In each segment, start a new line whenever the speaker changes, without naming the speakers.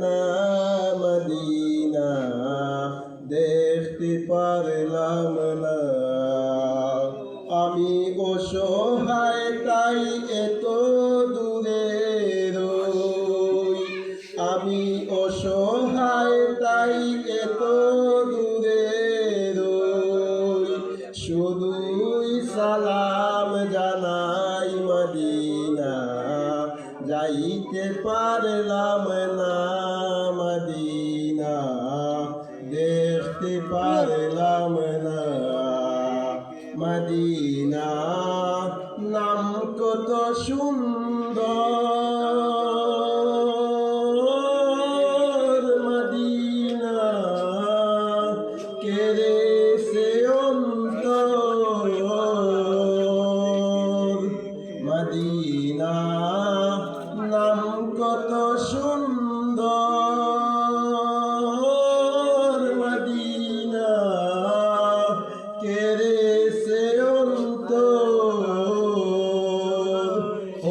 না মদিনা দেখতে পারলাম না। আমি অসহায় তাই এত দূরে রই, আমি অসহায় তাই এত দূরে রই। শুধুই সালাম জানাই মদিনা যাইতে পারলাম না মদিনা দেখতে পারলাম না। মদিনা নাম কত সুন্দর, মদিনা কেড়েছে অন্তর। মদিনা নাম কত সুন্দর, মদিনা কেড়েছে অন্তর।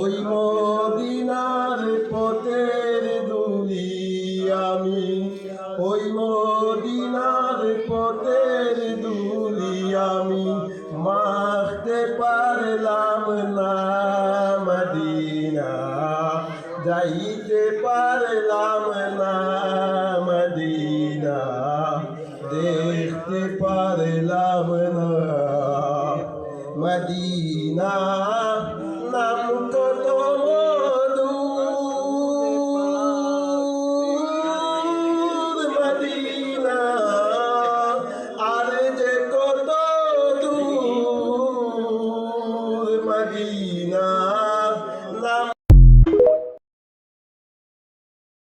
ওই মদিনার পথের ধুলি আমি, ওই মদিনার পথের ধুলি আমি মাখতে পারলাম না মদিনা যাইতে পারলাম না মদিনা দেখতে পারলাম না। মদিনা